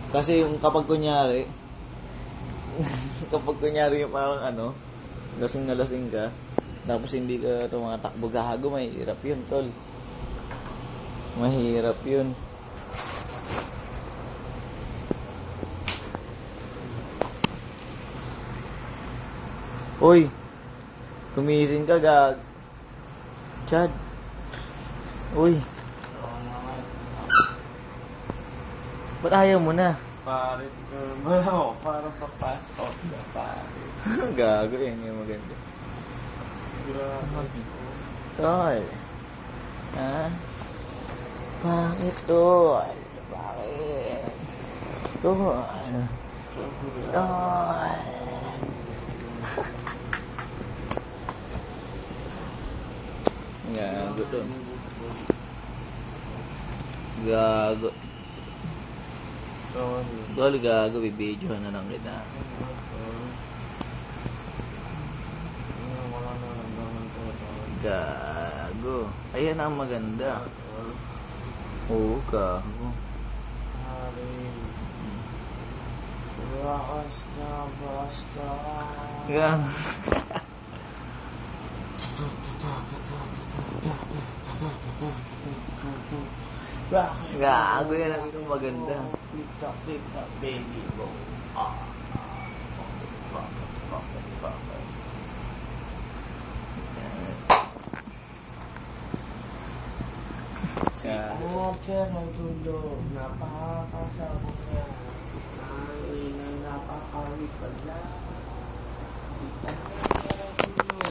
Kasi yung kapag kunyari yung parang ano, lasing na lasing ka, tapos hindi ka tumatakbo gago, mahirap yun, tol. Mahirap yun. Uy, kumising ka, gag. Chad. Uy. Ba't ayaw mo na? Pare, wala parang papass out na pare. Gago, yan yung maganda. Grabe. Tol. Ha? Bakit, tol? Bakit? Tol. Tol. Gago, tol. Gago. Tol, gago, bibidyohan na lang kita. Gago. Ayan ang maganda. Oo, gago. Basta. Gago. Gago, yan ang maganda. Kita, baby, go. Siya natulog, napakasabog niya. Ay, napakawit pala.